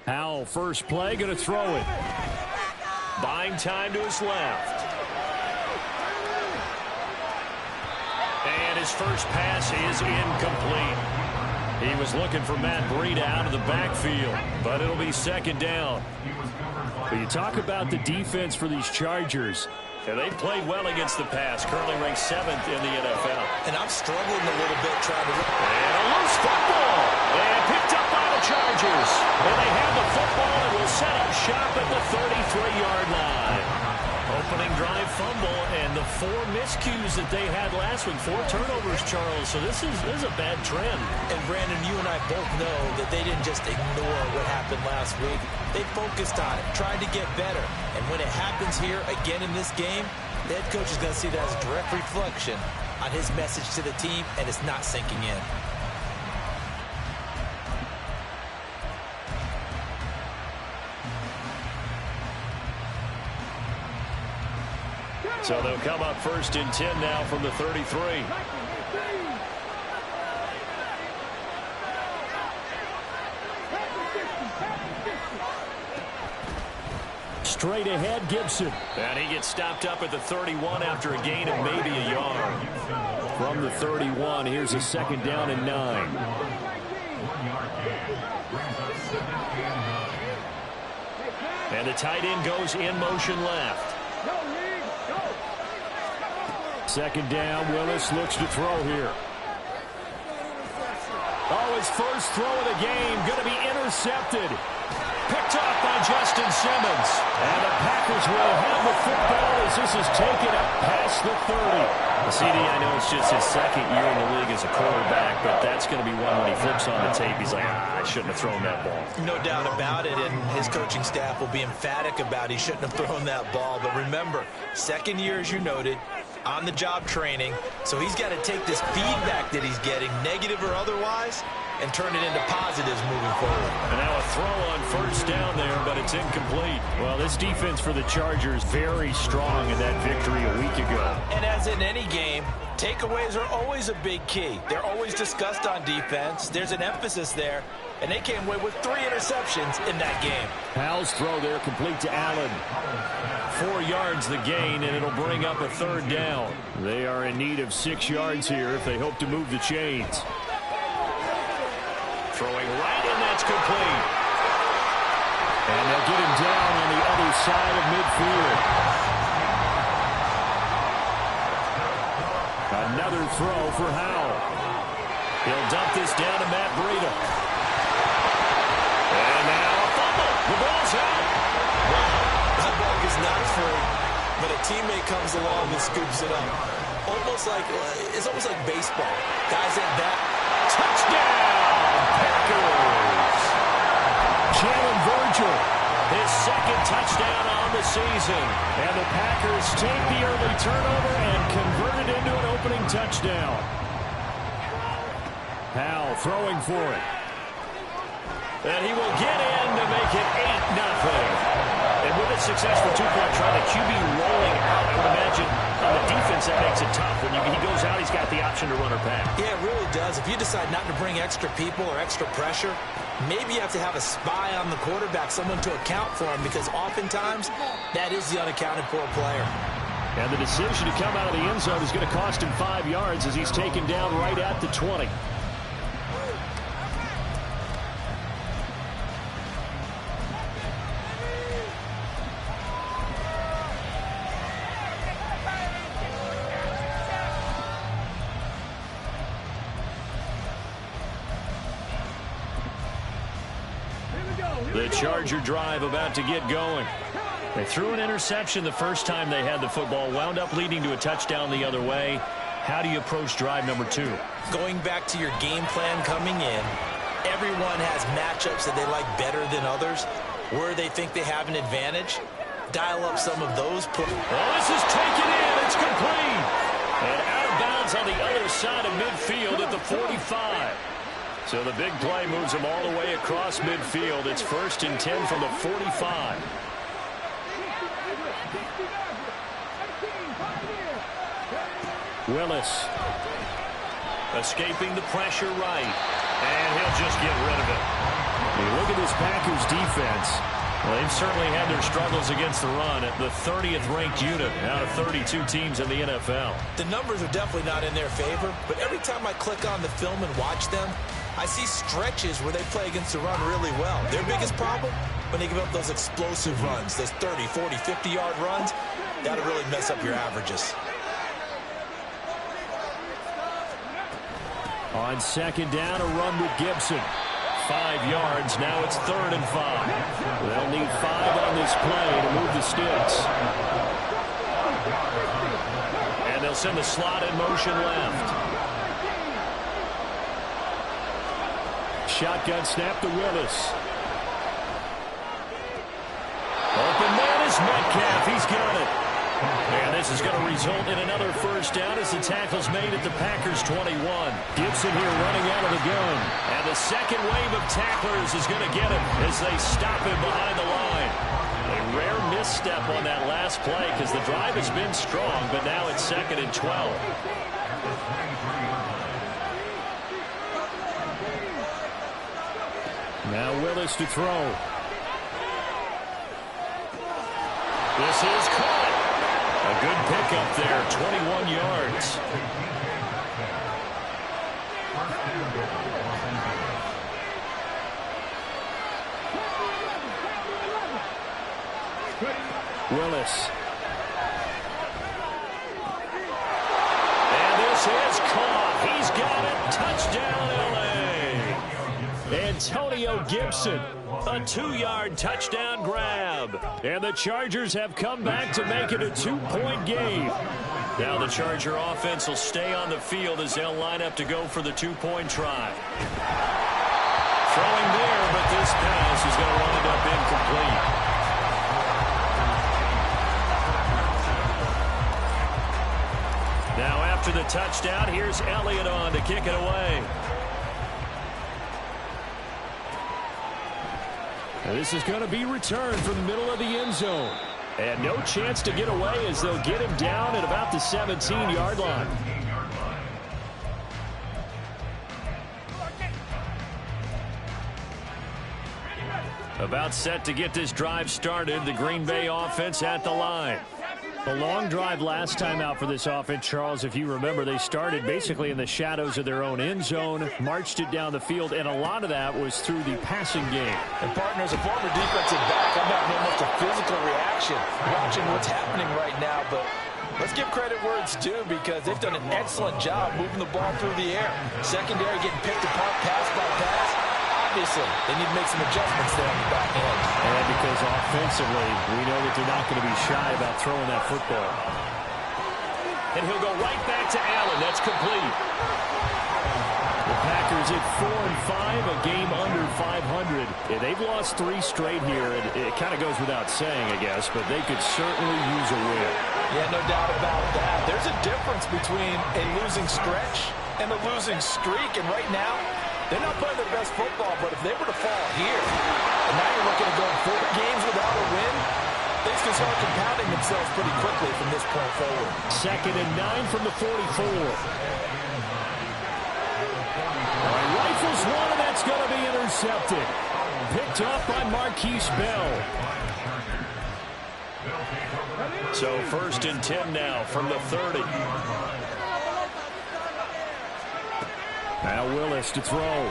Howell, first play, going to throw it. Buying time to his left. And his first pass is incomplete. He was looking for Matt Breida out of the backfield, but it'll be second down. But you talk about the defense for these Chargers. And they played well against the pass, currently ranked 7th in the NFL. And I'm struggling a little bit trying to... And a loose football. And picked up by the Chargers. And they have the football and will set up shop at the 33-yard line. Opening drive fumble and the 4 miscues that they had last week. 4 turnovers, Charles. So this is a bad trend. And Brandon, you and I both know that they didn't just ignore what happened last week. They focused on it, tried to get better. And when it happens here again in this game, the head coach is going to see that as a direct reflection on his message to the team, and it's not sinking in. So they'll come up first and 10 now from the 33. Straight ahead, Gibson. And he gets stopped up at the 31 after a gain of maybe a yard. From the 31, here's a second down and 9. And the tight end goes in motion left. Second down, Willis looks to throw here. Oh, his first throw of the game, going to be intercepted. Picked off by Justin Simmons. And the Packers will have the football as this is taken up past the 30. CD, I know it's just his second year in the league as a quarterback, but that's going to be one when he flips on the tape. He's like, I shouldn't have thrown that ball. No doubt about it, and his coaching staff will be emphatic about he shouldn't have thrown that ball. But remember, second year, as you noted, on-the-job training, so he's got to take this feedback that he's getting, negative or otherwise, and turn it into positives moving forward. And now a throw on first down there, but it's incomplete. Well, this defense for the Chargers very strong in that victory a week ago. And as in any game, takeaways are always a big key. They're always discussed on defense. There's an emphasis there, and they came away with 3 interceptions in that game. Howell's throw there complete to Allen. 4 yards the gain, and it'll bring up a third down. They are in need of 6 yards here if they hope to move the chains. Throwing right, and that's complete. And they'll get him down on the other side of midfield. Another throw for Howell. He'll dump this down to Matt Breida. And now a fumble. The ball's out. Wow, that ball is not free, but a teammate comes along and scoops it up. It's almost like baseball. Guys at bat. Touchdown, Packers. Jalen Virgil, his second touchdown on the season. And the Packers take the early turnover and convert it into an opening touchdown. Howell throwing for it. And he will get in to make it 8-0. And with a successful 2-point try, the QB rolling out, I would imagine on the defense that makes it tough. When he goes out, he's got the option to run or pass. Yeah, it really does. If you decide not to bring extra people or extra pressure, maybe you have to have a spy on the quarterback, someone to account for him, because oftentimes that is the unaccounted for player. And the decision to come out of the end zone is going to cost him 5 yards as he's taken down right at the 20. The Charger drive about to get going. They threw an interception the first time they had the football, wound up leading to a touchdown the other way. How do you approach drive number 2? Going back to your game plan coming in, everyone has matchups that they like better than others, where they think they have an advantage. Dial up some of those. Oh, this is taken in. It's complete. And out of bounds on the other side of midfield at the 45. So the big play moves them all the way across midfield. It's 1st and 10 from the 45. Willis escaping the pressure right. And he'll just get rid of it. You look at this Packers defense. Well, they've certainly had their struggles against the run at the 30th ranked unit out of 32 teams in the NFL. The numbers are definitely not in their favor, but every time I click on the film and watch them, I see stretches where they play against the run really well. Their biggest problem, when they give up those explosive runs, those 30, 40, 50-yard runs, that'll really mess up your averages. On second down, a run with Gibson. 5 yards. Now it's 3rd and 5. They'll need 5 on this play to move the sticks. And they'll send the slot in motion left. Shotgun snap to Willis. Open man is Metcalf. He's got it. And this is going to result in another first down as the tackle's made at the Packers 21. Gibson here running out of the gun. And the second wave of tacklers is going to get him as they stop him behind the line. A rare misstep on that last play because the drive has been strong, but now it's 2nd and 12. Now Willis to throw. This is caught. A good pickup there, 21 yards. Willis. And this is caught. He's got it. Touchdown, L.A. Antonio Gibson. A 2-yard touchdown grab. And the Chargers have come back to make it a 2-point game. Now the Charger offense will stay on the field as they'll line up to go for the 2-point try. Throwing there, but this pass is going to wind up incomplete. Now after the touchdown, here's Elliott on to kick it away. And this is going to be returned from the middle of the end zone. And no chance to get away as they'll get him down at about the 17-yard line. About set to get this drive started. The Green Bay offense at the line. A long drive last time out for this offense, Charles. If you remember, they started basically in the shadows of their own end zone, marched it down the field, and a lot of that was through the passing game. And partners, a former defensive back, I'm having almost a physical reaction watching what's happening right now, but let's give credit where it's due because they've done an excellent job moving the ball through the air. Secondary getting picked apart pass by pass. Obviously, they need to make some adjustments there on the back end. And because offensively, we know that they're not going to be shy about throwing that football. And he'll go right back to Allen. That's complete. The Packers at 4-5, a game under 500. Yeah, they've lost 3 straight here, and it kind of goes without saying, I guess, but they could certainly use a win. Yeah, no doubt about that. There's a difference between a losing stretch and a losing streak, and right now, they're not playing their best football, but if they were to fall here, and now you're looking at going 4 games without a win, things can start compounding themselves pretty quickly from this point forward. 2nd and 9 from the 44. All right, rifles one, and that's going to be intercepted. Picked up by Marquise Bell. So 1st and 10 now from the 30. Now Willis to throw.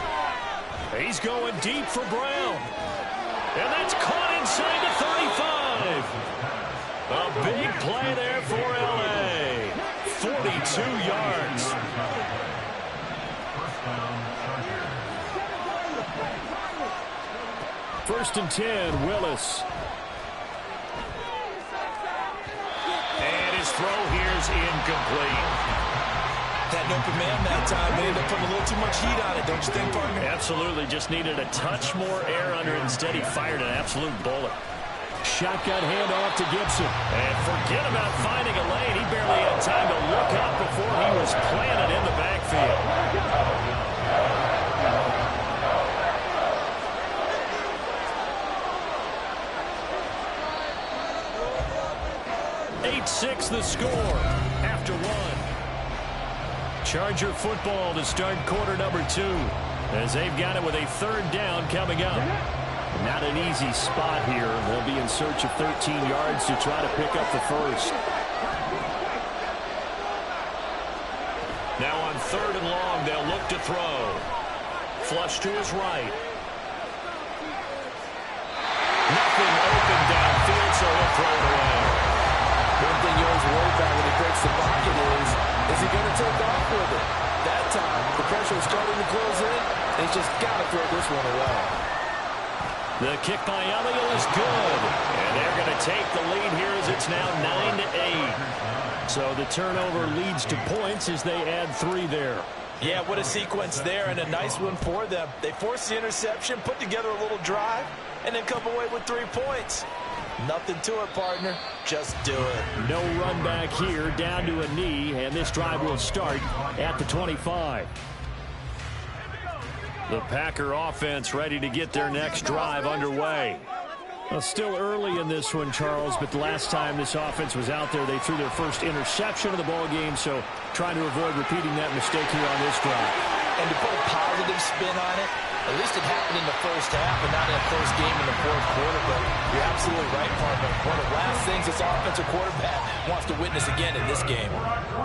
He's going deep for Brown. And that's caught inside the 35. A big play there for L.A. 42 yards. First and 10, Willis. And his throw here's incomplete. That open man that time, they ended up putting a little too much heat on it, don't you think, partner? Absolutely, just needed a touch more air under it. Instead, he fired an absolute bullet. Shotgun handoff to Gibson. And forget about finding a lane. He barely had time to look up before he was planted in the backfield. 8-6 the score after 1. Charger football to start quarter number 2. as they've got it with a third down coming up. Not an easy spot here. They'll be in search of 13 yards to try to pick up the first. Now on 3rd and long, they'll look to throw. Flush to his right. Nothing open downfield, so he'll throw it away. One thing you always worry about when he breaks the pocket is he going to take off with it? That time, the pressure is starting to close in, and he's just got to throw this one away. The kick by Elliott is good. And they're going to take the lead here as it's now 9-8. So the turnover leads to points as they add 3 there. Yeah, what a sequence there, and a nice one for them. They forced the interception, put together a little drive, and then come away with 3 points. Nothing to it, partner. Just do it. No run back here, down to a knee, and this drive will start at the 25. The Packer offense ready to get their next drive underway. Well, still early in this one, Charles, but the last time this offense was out there, they threw their first interception of the ball game, so trying to avoid repeating that mistake here on this drive. And to put a positive spin on it, at least it happened in the first half and not in a close game in the 4th quarter, but you're absolutely right, partner. One of the last things this offensive quarterback wants to witness again in this game.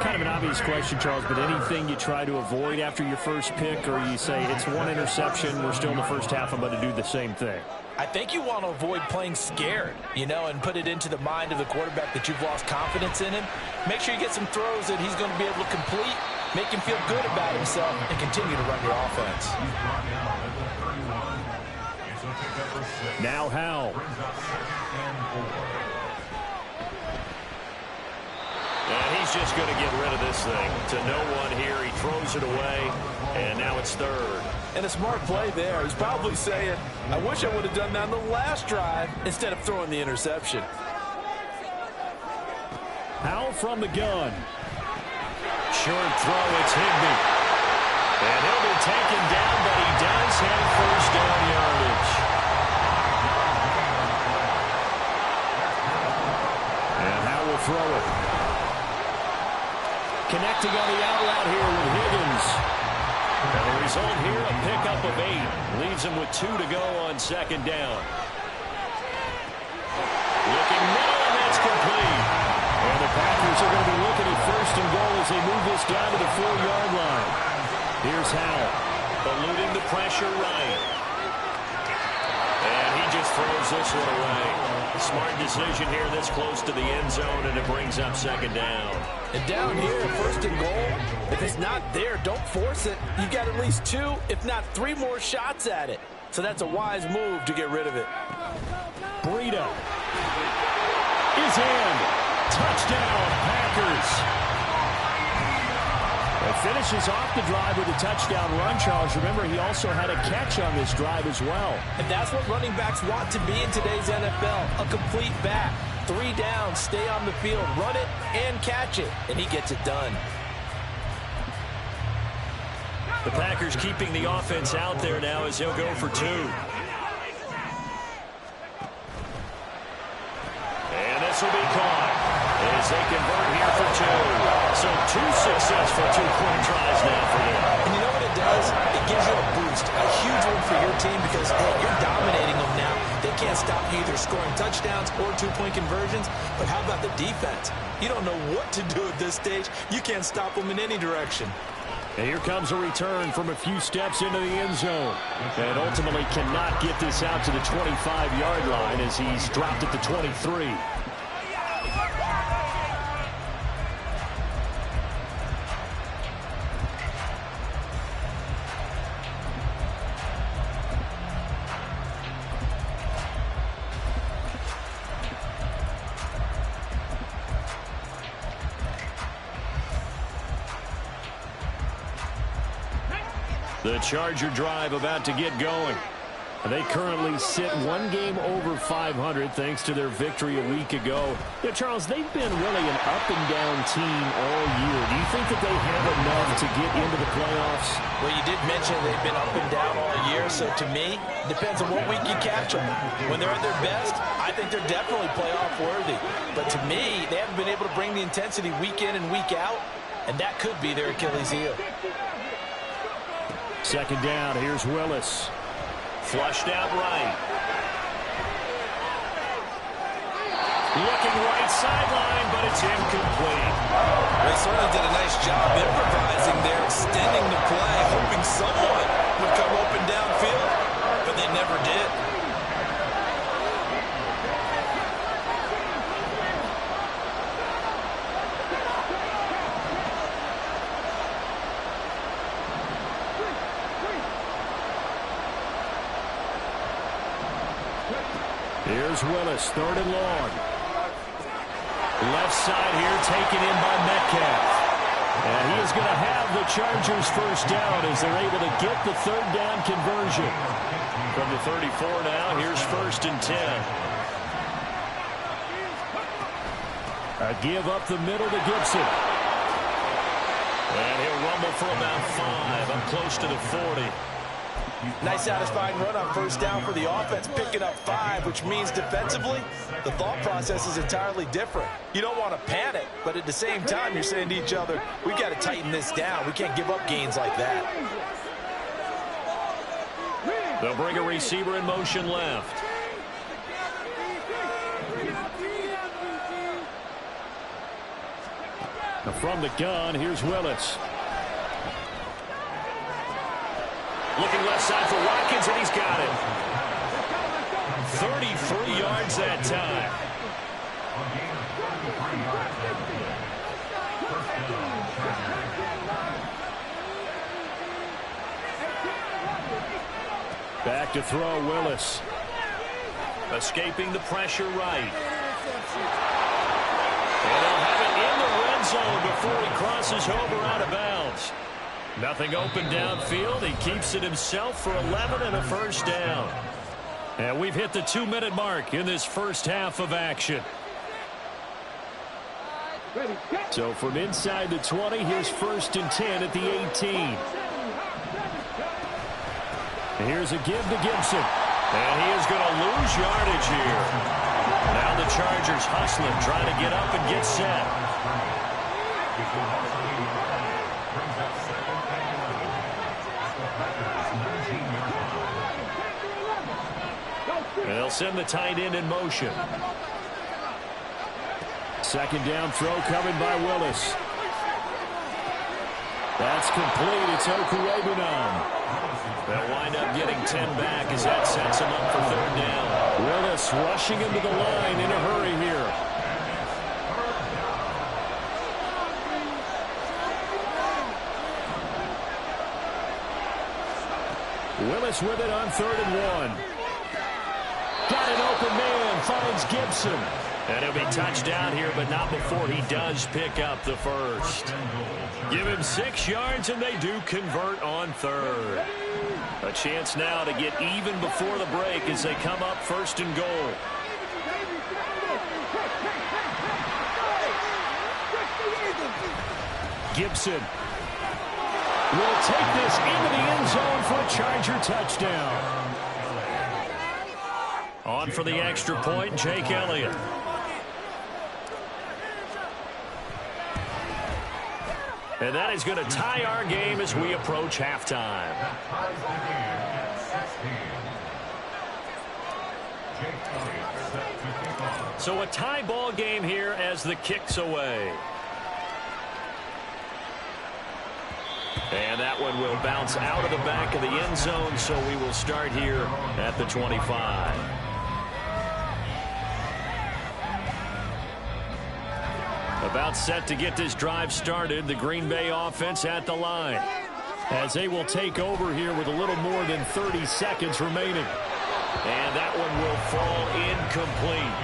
Kind of an obvious question, Charles, but anything you try to avoid after your first pick, or you say it's 1 interception, we're still in the first half, I'm going to do the same thing? I think you want to avoid playing scared, and put it into the mind of the quarterback that you've lost confidence in him. Make sure you get some throws that he's going to be able to complete, make him feel good about himself, and continue to run your offense. Now Howell. And he's just going to get rid of this thing. To no one here. He throws it away, and now it's 3rd. And a smart play there. He's probably saying, I wish I would have done that on the last drive instead of throwing the interception. Howell from the gun. Short throw, it's Higbee. And he'll be taken down, but he does have first down yardage. And Howell will throw it. Connecting on the out route here with Higgins. And the result here, a pickup of 8. Leaves him with 2 to go on 2nd down. Looking middle, and that's complete. And the Packers are going to be looking at 1st and goal as they move this down to the 4-yard line. Here's Howell, eluding the pressure right. And he just throws this one away. Smart decision here this close to the end zone, and it brings up 2nd down. And down here, 1st and goal, if it's not there, don't force it. You've got at least 2, if not 3 more shots at it. So that's a wise move to get rid of it. Breida is in. Touchdown, Packers. It finishes off the drive with a touchdown run, Charles. Remember, he also had a catch on this drive as well. And that's what running backs want to be in today's NFL, a complete back. 3 downs, stay on the field, run it, and catch it. And he gets it done. The Packers keeping the offense out there now as he'll go for 2. And this will be caught as they convert here for 2. So 2 successful 2-point tries now for them. And you know what it does? It gives you a boost, a huge one for your team because, hey, you're dominating them now. They can't stop you either scoring touchdowns or 2-point conversions. But how about the defense? You don't know what to do at this stage. You can't stop them in any direction. And here comes a return from a few steps into the end zone. And ultimately cannot get this out to the 25-yard line as he's dropped at the 23. The Charger drive about to get going. They currently sit 1 game over 500 thanks to their victory a week ago. Yeah, Charles, they've been really an up-and-down team all year. Do you think that they have enough to get into the playoffs? Well, you did mention they've been up and down all year, so to me, it depends on what week you catch them. When they're at their best, I think they're definitely playoff worthy. But to me, they haven't been able to bring the intensity week in and week out, and that could be their Achilles heel. Second down, here's Willis. Flushed out right. Looking right sideline, but it's incomplete. They certainly did a nice job improvising there, extending the play, hoping someone would come open downfield, but they never did. Here's Willis, third and long. Left side here taken in by Metcalf. And he is going to have the Chargers first down as they're able to get the third down conversion. From the 34 now, here's first and 10. A give up the middle to Gibson. And he'll rumble for about 5. I'm close to the 40. Nice satisfying run on first down for the offense, picking up 5, which means defensively, the thought process is entirely different. You don't want to panic, but at the same time, you're saying to each other, we've got to tighten this down. We can't give up gains like that. They'll bring a receiver in motion left. From the gun, here's Willis. Looking left side for Watkins, and he's got it. 33 yards that time. Back to throw, Willis. Escaping the pressure right. And they'll have it in the red zone before he crosses over out of bounds. Nothing open downfield. He keeps it himself for 11 and a first down. And we've hit the 2-minute mark in this first half of action. So from inside the 20, here's first and 10 at the 18. Here's a give to Gibson. And he is going to lose yardage here. Now the Chargers hustling, trying to get up and get set. And they'll send the tight end in motion. Second down throw coming by Willis. That's complete. It's Okurebunom. They'll wind up getting 10 back as that sets him up for third down. Willis rushing into the line in a hurry here. Willis with it on 3rd and 1. Got an open man, finds Gibson. And he'll be touched down here, but not before he does pick up the first. Give him 6 yards, and they do convert on 3rd. A chance now to get even before the break as they come up 1st and goal. Gibson will take this into the end zone for a Charger touchdown. On for the extra point, Jake Elliott. And that is going to tie our game as we approach halftime. So a tie ball game here as the kick's away. And that one will bounce out of the back of the end zone, so we will start here at the 25. About set to get this drive started, the Green Bay offense at the line, as they will take over here with a little more than 30 seconds remaining. And that one will fall incomplete.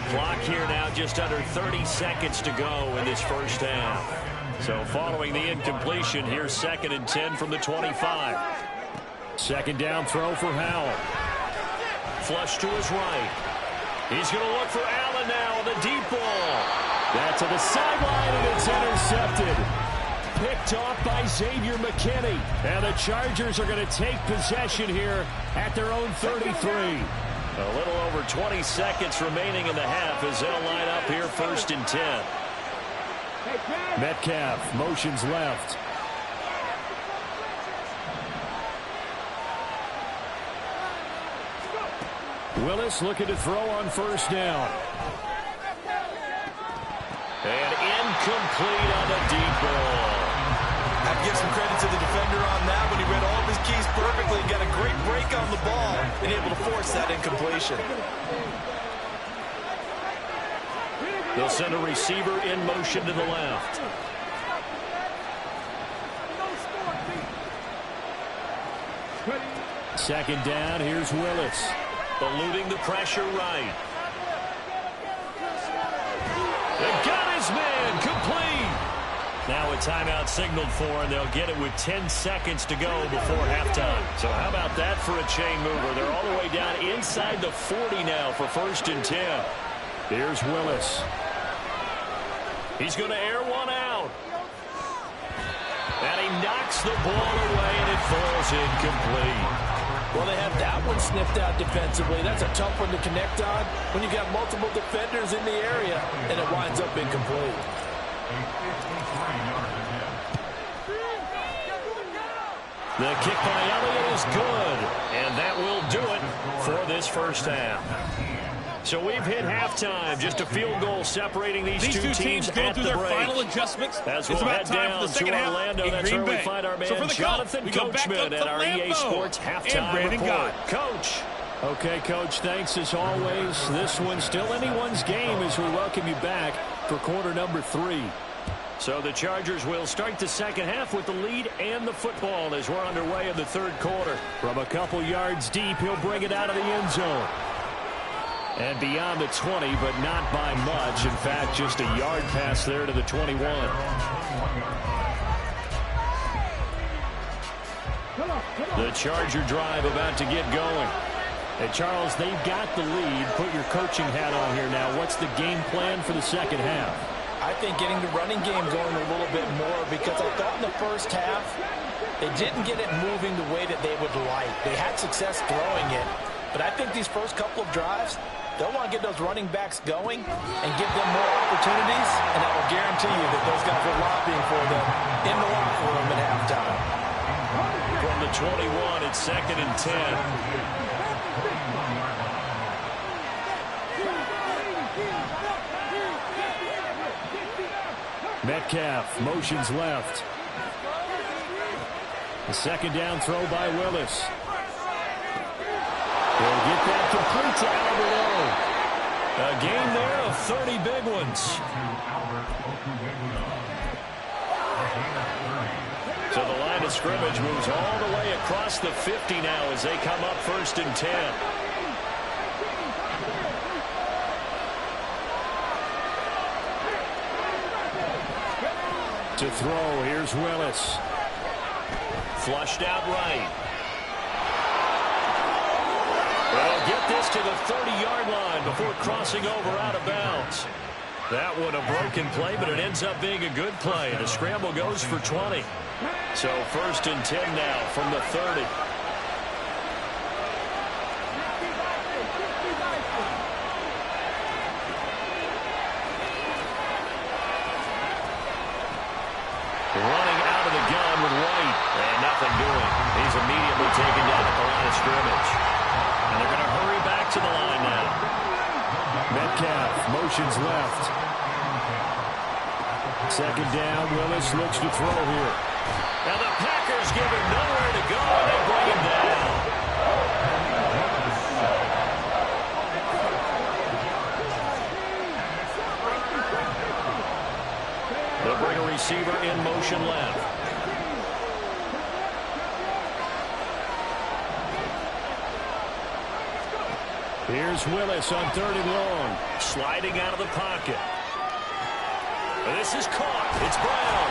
Clock here now just under 30 seconds to go in this first half. So following the incompletion, here's 2nd and 10 from the 25. Second down throw for Howell. Flush to his right. He's going to look for Allen now on the deep ball. That's to the sideline, and it's intercepted. Picked off by Xavier McKinney. And the Chargers are going to take possession here at their own 33. A little over 20 seconds remaining in the half as they'll line up here 1st and 10. Metcalf motions left. Willis looking to throw on first down. And incomplete on the deep ball. I give some credit to the defender on that when he read all of his keys perfectly and got a great break on the ball and able to force that incompletion. They'll send a receiver in motion to the left. Second down, here's Willis. Eluding the pressure right. They got his man, complete. Now a timeout signaled for, and they'll get it with 10 seconds to go before halftime. So how about that for a chain mover? They're all the way down inside the 40 now for 1st and 10. Here's Willis. He's going to air one out. And he knocks the ball away, and it falls incomplete. Well, they have that one sniffed out defensively. That's a tough one to connect on when you got multiple defenders in the area, and it winds up incomplete. The kick by Elliott is good, and that will do it for this first half. So we've hit halftime. Just a field goal separating these two teams go through their final adjustments. As we'll head down to Orlando, that's where we find our man Jonathan Coachman at our EA Sports halftime report. Coach. Okay, Coach, thanks as always. This one's still anyone's game as we welcome you back for quarter number 3. So the Chargers will start the second half with the lead and the football as we're underway in the third quarter. From a couple yards deep, he'll bring it out of the end zone. And beyond the 20, but not by much. In fact, just a yard pass there to the 21. The Charger drive about to get going. Hey, Charles, they've got the lead. Put your coaching hat on here now. What's the game plan for the second half? I think getting the running game going a little bit more, because I thought in the first half they didn't get it moving the way that they would like. They had success throwing it, but I think these first couple of drives, they'll want to get those running backs going and give them more opportunities, and I will guarantee you that those guys are lobbying for them in the locker room at halftime. From the 21, it's 2nd and 10. Metcalf motions left. The second down throw by Willis. He'll get that complete to Albert O. A gain there of 30 big ones. So the line of scrimmage moves all the way across the 50 now as they come up 1st and 10. To throw, here's Willis. Flushed out right. They'll get this to the 30-yard line before crossing over out of bounds. That one a broken play, but it ends up being a good play. The scramble goes for 20. So 1st and 10 now from the 30. Running out of the gun with White. And nothing doing. He's immediately taken down at the line of scrimmage. And they're going to hurry back to the line now. Metcalf motions left. Second down. Willis looks to throw here. Now the Packers give him nowhere to go, and they bring him down. They'll bring a receiver in motion left. Here's Willis on 3rd and long. Sliding out of the pocket. This is caught. It's Brown.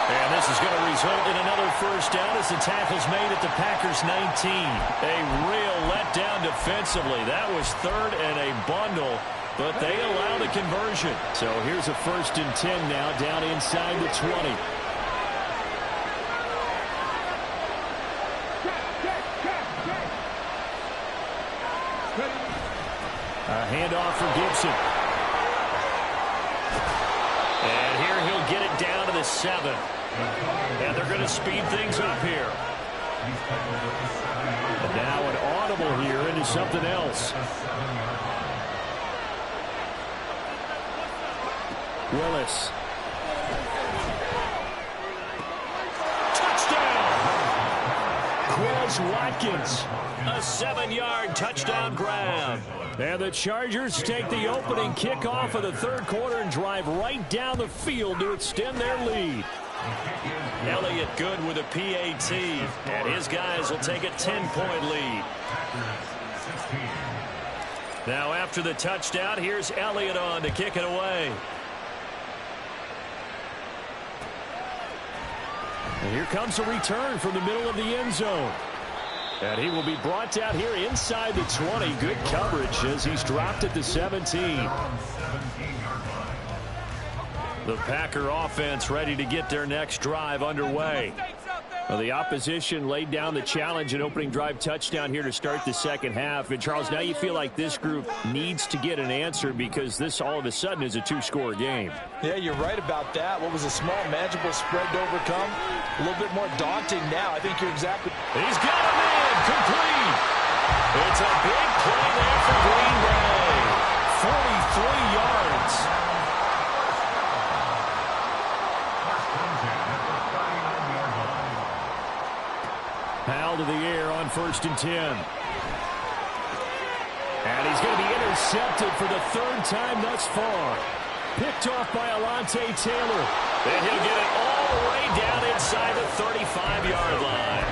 And this is going to result in another first down as the tackle's made at the Packers' 19. A real letdown defensively. That was 3rd and a bundle, but they allow the conversion. So here's a 1st and 10 now down inside the 20. A handoff for Gibson. And here he'll get it down to the 7. And they're going to speed things up here. And now an convertible here into something else. Willis. Touchdown! Quez Watkins. A 7-yard touchdown grab. And the Chargers take the opening kickoff of the third quarter and drive right down the field to extend their lead. Elliott good with a PAT, and his guys will take a 10-point lead. Now after the touchdown, here's Elliott on to kick it away. And here comes a return from the middle of the end zone. And he will be brought down here inside the 20. Good coverage as he's dropped at the 17. The Packer offense ready to get their next drive underway. Well, the opposition laid down the challenge and opening drive touchdown here to start the second half. And, Charles, now you feel like this group needs to get an answer because this all of a sudden is a two-score game. Yeah, you're right about that. What was a small, manageable spread to overcome? A little bit more daunting now. I think you're exactly... He's got a man complete. It's a big play there for Green Bay. 43 yards. Powell to the air on 1st and 10. And he's going to be intercepted for the third time thus far. Picked off by Alontae Taylor. And he'll get it all the way down inside the 35-yard line.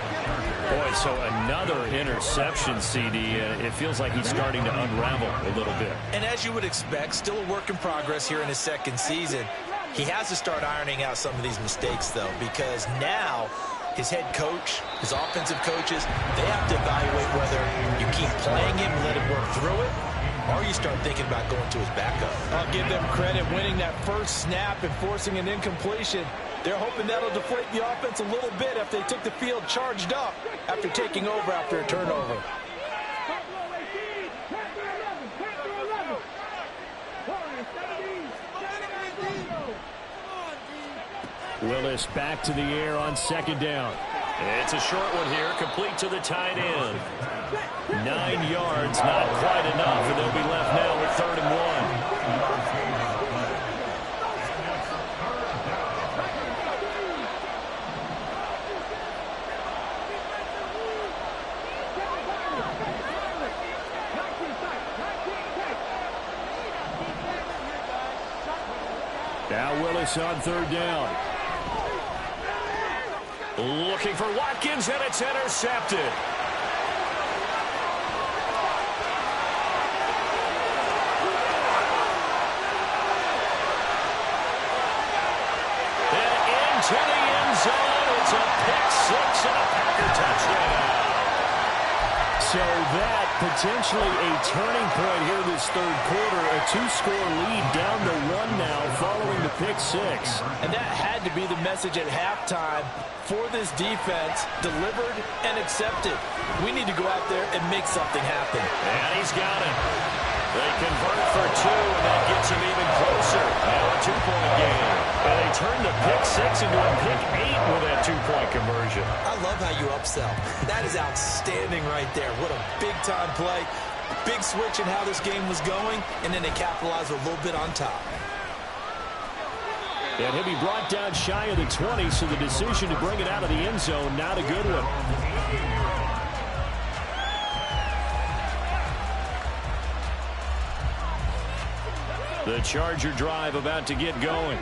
Boy, so another interception, CD. It feels like he's starting to unravel a little bit. And as you would expect, still a work in progress here in his second season. He has to start ironing out some of these mistakes, though, because now his head coach, his offensive coaches, they have to evaluate whether you keep playing him, let him work through it, or you start thinking about going to his backup. I'll give them credit winning that first snap and forcing an incompletion. They're hoping that'll deflate the offense a little bit after they took the field charged up after taking over after a turnover. Willis back to the air on 2nd down. It's a short one here, complete to the tight end. 9 yards, not quite enough, and they'll be left now with 3rd and 1. Now Willis on 3rd down. Looking for Watkins, and it's intercepted. And into the end zone. It's a pick six and a Packer touchdown. So that potentially a turning point here this third quarter. A 2-score lead down to 1 now following the pick six. And that had to be the message at halftime for this defense, delivered and accepted. We need to go out there and make something happen. And he's got it. They convert for 2, and that gets him even closer. Now a 2-point game. And they turn the pick six into a pick 8 with that 2-point conversion. I love how you upsell. That is outstanding right there. What a big-time play. Big switch in how this game was going, and then they capitalized a little bit on top. And he'll be brought down shy of the 20, so the decision to bring it out of the end zone, not a good one. The Charger drive about to get going.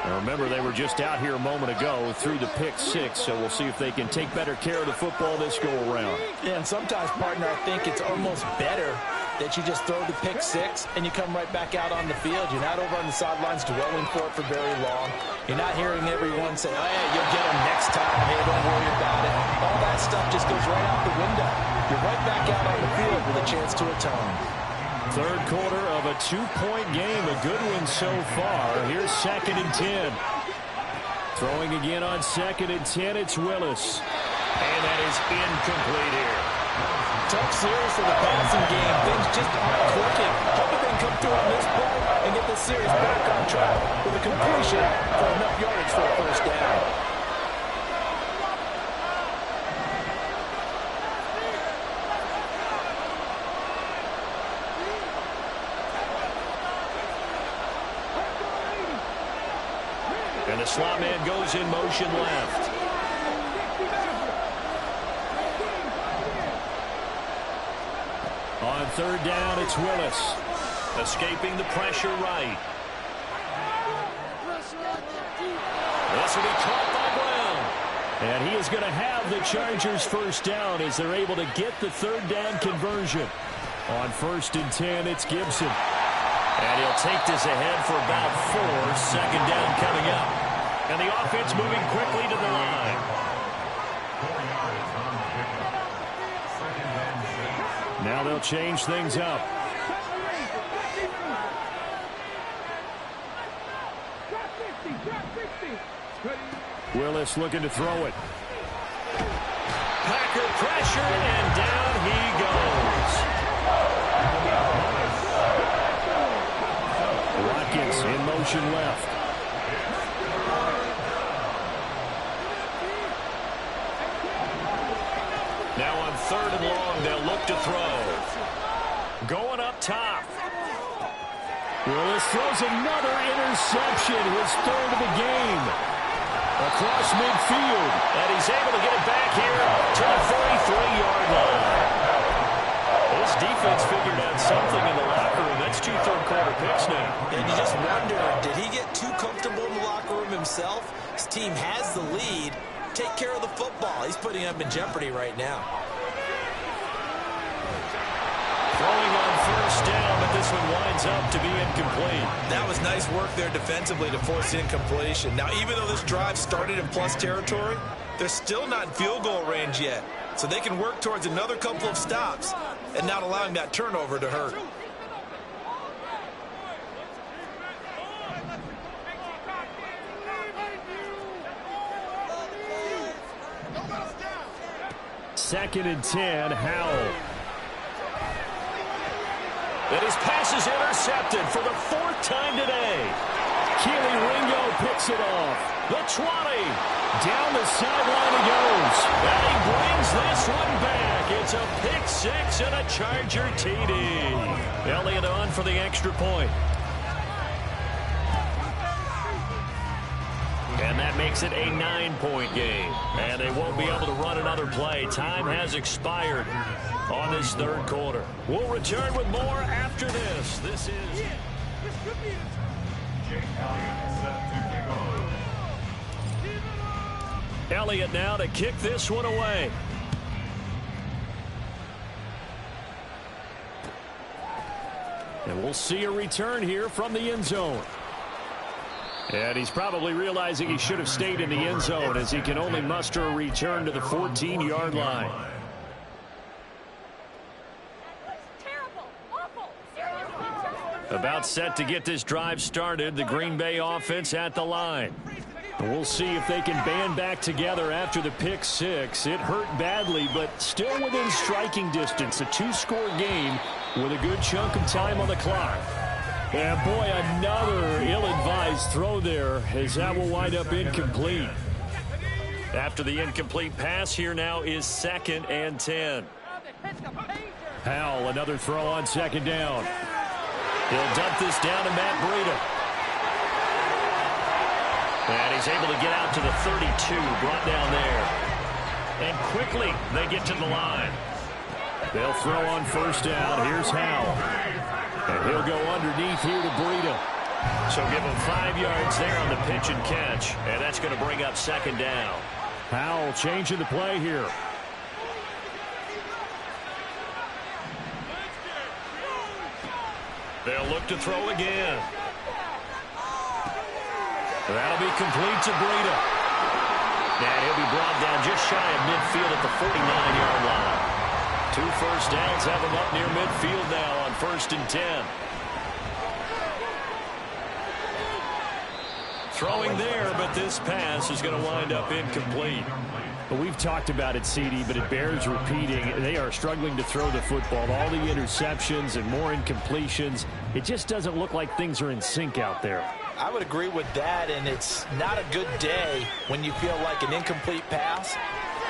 Now remember, they were just out here a moment ago through the pick six, so we'll see if they can take better care of the football this go-around. Yeah, and sometimes, partner, I think it's almost better that you just throw the pick six and you come right back out on the field. You're not over on the sidelines dwelling for it for very long. You're not hearing everyone say, oh, yeah, you'll get them next time. Hey, don't worry about it. All that stuff just goes right out the window. You're right back out on the field with a chance to atone. Third quarter of a 2-point game. A good one so far. Here's 2nd and 10. Throwing again on 2nd and 10. It's Willis. And that is incomplete here. Tough series for the passing game. Things just aren't clicking. Hoping they can come through on this play and get the series back on track with a completion for enough yardage for a first down. slot man goes in motion left. On third down, it's Willis. Escaping the pressure right. This will be caught by Brown. And he is going to have the Chargers first down as they're able to get the third down conversion. On 1st and 10, it's Gibson. And he'll take this ahead for about 4. Second down coming up. And the offense moving quickly to the line. Now they'll change things up. Willis looking to throw it. Packer pressure, and down he goes. Watkins in motion left. Now on 3rd and long, they'll look to throw. Going up top. Willis throws another interception, his 3rd of the game. Across midfield. And he's able to get it back here to the 43-yard line. This defense figured out something in the locker room. That's 2 third-quarter picks now. And you just wonder, did he get too comfortable in the locker room himself? His team has the lead. Take care of the football. He's putting them in jeopardy right now. Throwing on 1st down, but this one winds up to be incomplete. That was nice work there defensively to force incompletion. Now, even though this drive started in plus territory, they're still not in field goal range yet. So they can work towards another couple of stops and not allowing that turnover to hurt. Second and 10, Howell. And his pass is intercepted for the 4th time today. Keely Ringo picks it off. The 20. Down the sideline he goes. And he brings this one back. It's a pick 6 and a Charger TD. Elliott on for the extra point. And that makes it a 9-point game. And they won't be able to run another play. Time has expired on this 3rd quarter. We'll return with more after this. This is... Elliott now to kick this one away. And we'll see a return here from the end zone. And he's probably realizing he should have stayed in the end zone as he can only muster a return to the 14-yard line. About set to get this drive started, the Green Bay offense at the line. We'll see if they can band back together after the pick 6. It hurt badly, but still within striking distance. A 2-score game with a good chunk of time on the clock. And boy, another ill-advised throw there as that will wind up incomplete. After the incomplete pass, here now is 2nd and 10. Howell, another throw on 2nd down. He'll dump this down to Matt Breida. And he's able to get out to the 32, brought down there. And quickly, they get to the line. They'll throw on 1st down. Here's Howell. And he'll go underneath here to Breida. So give him 5 yards there on the pitch and catch. And that's going to bring up 2nd down. Howell changing the play here. They'll look to throw again. That'll be complete to Breida. And he'll be brought down just shy of midfield at the 49-yard line. 2 first downs have him up near midfield now on 1st and 10. Throwing there, but this pass is going to wind up incomplete. But we've talked about it, CD, but it bears repeating. They are struggling to throw the football. All the interceptions and more incompletions. It just doesn't look like things are in sync out there. I would agree with that, and it's not a good day when you feel like an incomplete pass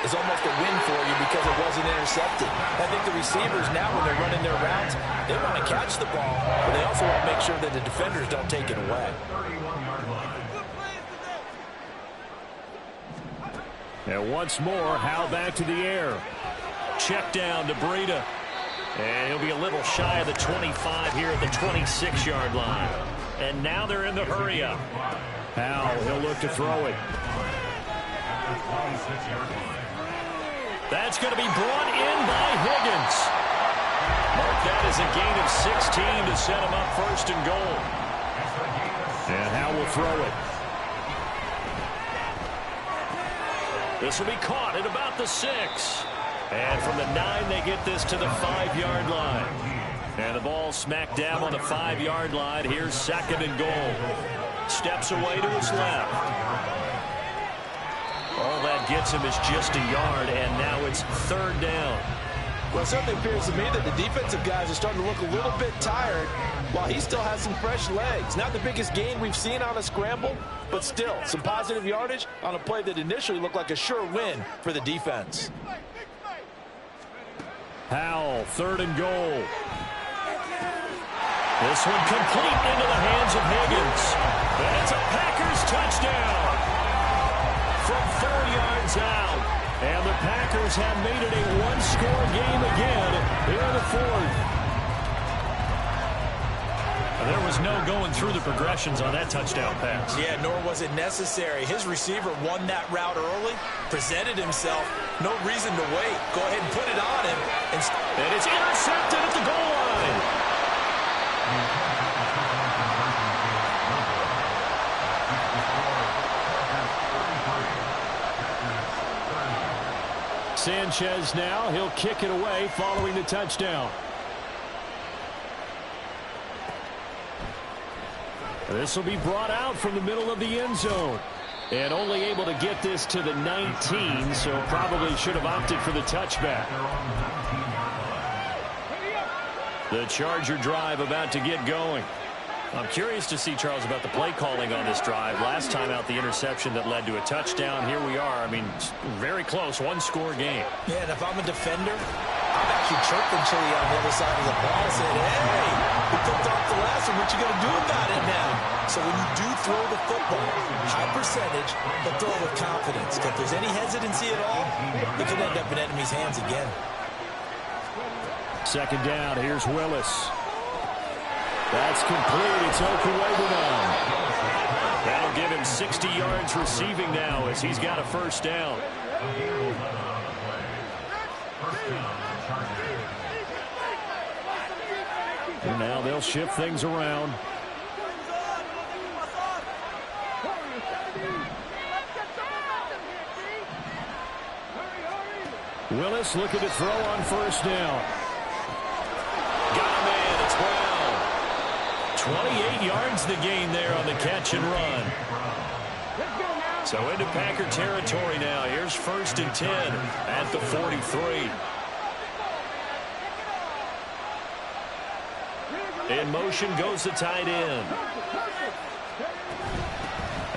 is almost a win for you because it wasn't intercepted. I think the receivers now, when they're running their routes, they want to catch the ball, but they also want to make sure that the defenders don't take it away. And once more, Howe back to the air. Check down to Breida. And he'll be a little shy of the 25 here at the 26-yard line. And now they're in the hurry-up. Howe, he'll look to throw it. That's going to be brought in by Higgins. Mark that as a gain of 16 to set him up first and goal. And Howe will throw it. This will be caught at about the 6. And from the 9, they get this to the 5-yard line. And the ball smack dab on the 5-yard line. Here's second and goal. Steps away to his left. All that gets him is just a yard, and now it's third down. Well, it certainly appears to me that the defensive guys are starting to look a little bit tired while he still has some fresh legs. Not the biggest gain we've seen on a scramble, but still some positive yardage on a play that initially looked like a sure win for the defense. Howell, third and goal. This one complete into the hands of Higgins. And it's a Packers touchdown from 4 yards out. And the Packers have made it a one-score game again here in the fourth. There was no going through the progressions on that touchdown pass. Yeah, nor was it necessary. His receiver won that route early, presented himself. No reason to wait. Go ahead and put it on him. And it's intercepted at the goal line. Sanchez now, he'll kick it away following the touchdown. This will be brought out from the middle of the end zone. And only able to get this to the 19, so probably should have opted for the touchback. The Charger drive about to get going. I'm curious to see, Charles, about the play calling on this drive. Last time out, the interception that led to a touchdown. Here we are. I mean, very close, one-score game. Yeah, and if I'm a defender, I'm actually chirping Chili on the other side of the ball, saying, hey, we picked off the last one. What you going to do about it now? So when you do throw the football, high percentage, but throw it with confidence. If there's any hesitancy at all, it could end up in enemy's hands again. Second down, here's Willis. That's complete. It's Okuwegu now. That'll give him 60 yards receiving now as he's got a first down. And now they'll shift things around. Willis looking to throw on first down. Got a man. It's Brown. 28 yards the gain there on the catch and run. So into Packer territory now. Here's first and 10 at the 43. In motion goes the tight end.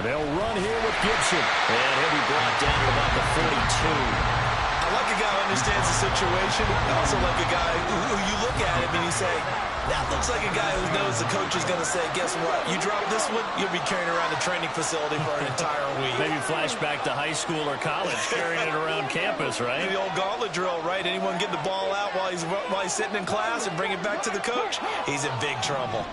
They'll run here with Gibson. And he'll be brought down to about the 42. I like a guy who understands the situation. I also like a guy who you look at him and you say, that looks like a guy who knows the coach is going to say, guess what? You drop this one, you'll be carrying around a training facility for an entire week. Maybe flashback to high school or college, carrying it around campus, right? The old gauntlet drill, right? Anyone get the ball out while he's sitting in class and bring it back to the coach? He's in big trouble.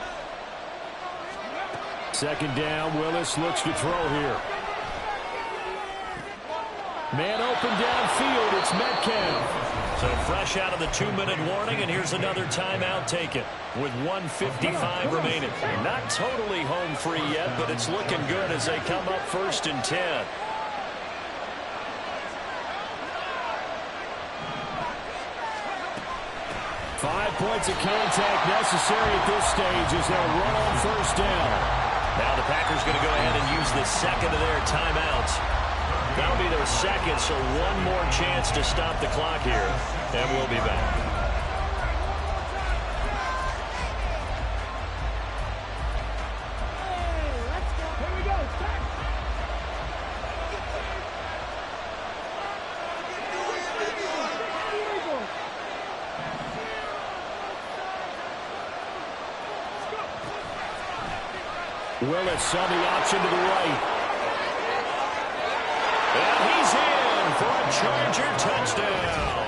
Second down, Willis looks to throw here. Man open downfield, it's Metcalf. So fresh out of the 2-minute warning, and here's another timeout taken with 1:55 remaining. Not totally home free yet, but it's looking good as they come up first and 10. Five points of contact necessary at this stage as they'll run on first down. Now the Packers going to go ahead and use the second of their timeouts. That'll be their second, so one more chance to stop the clock here, and we'll be back. Willis on the option to the right. And he's in Charger touchdown.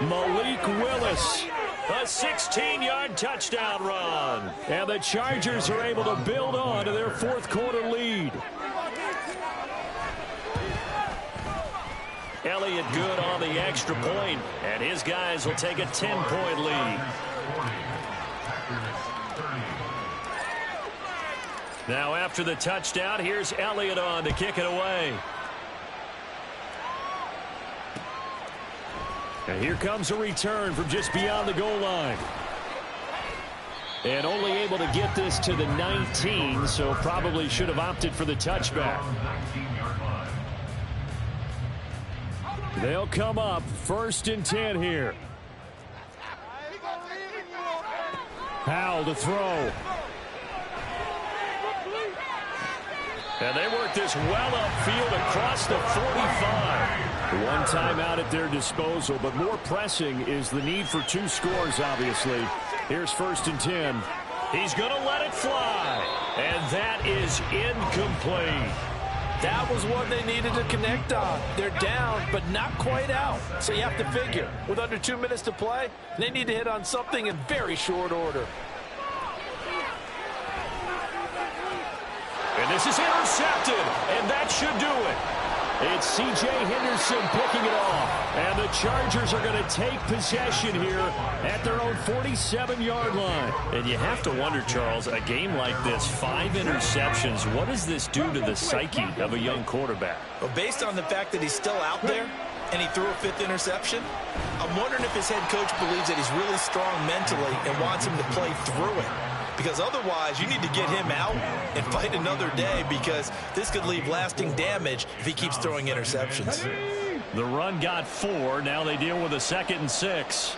Malik Willis. A 16-yard touchdown run. And the Chargers are able to build on to their fourth quarter lead. Elliott good on the extra point, and his guys will take a 10-point lead. Now after the touchdown, here's Elliott on to kick it away. And here comes a return from just beyond the goal line. And only able to get this to the 19, so probably should have opted for the touchback. They'll come up 1st and 10 here. Powell to throw. And they work this well upfield across the 45. One timeout at their disposal, but more pressing is the need for 2 scores, obviously. Here's 1st and 10. He's going to let it fly. And that is incomplete. That was what they needed to connect on. They're down, but not quite out. So you have to figure, with under 2 minutes to play, they need to hit on something in very short order. And this is intercepted, and that should do it. It's C.J. Henderson picking it off. And the Chargers are going to take possession here at their own 47-yard line. And you have to wonder, Charles, a game like this, 5 interceptions, what does this do to the psyche of a young quarterback? Well, based on the fact that he's still out there and he threw a 5th interception, I'm wondering if his head coach believes that he's really strong mentally and wants him to play through it. Because otherwise, you need to get him out and fight another day, because this could leave lasting damage if he keeps throwing interceptions. The run got 4. Now they deal with a 2nd and 6.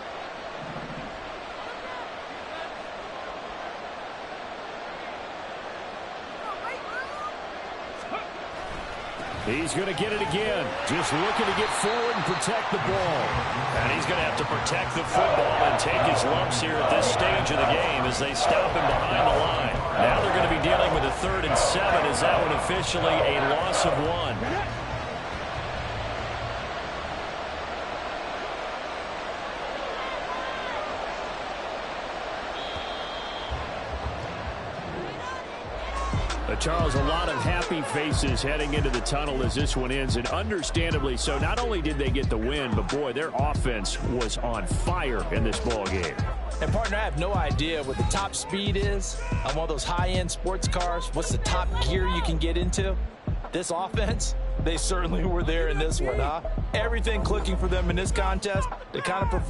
He's going to get it again. Just looking to get forward and protect the ball. And he's going to have to protect the football and take his lumps here at this stage of the game as they stop him behind the line. Now they're going to be dealing with a 3rd and 7 as that one officially a loss of 1. Charles, a lot of happy faces heading into the tunnel as this one ends, and understandably so. Not only did they get the win, but boy, their offense was on fire in this ball game. And partner, I have no idea what the top speed is on one of those high-end sports cars. What's the top gear you can get into? This offense, they certainly were there in this one, huh? Everything clicking for them in this contest to kind of perform.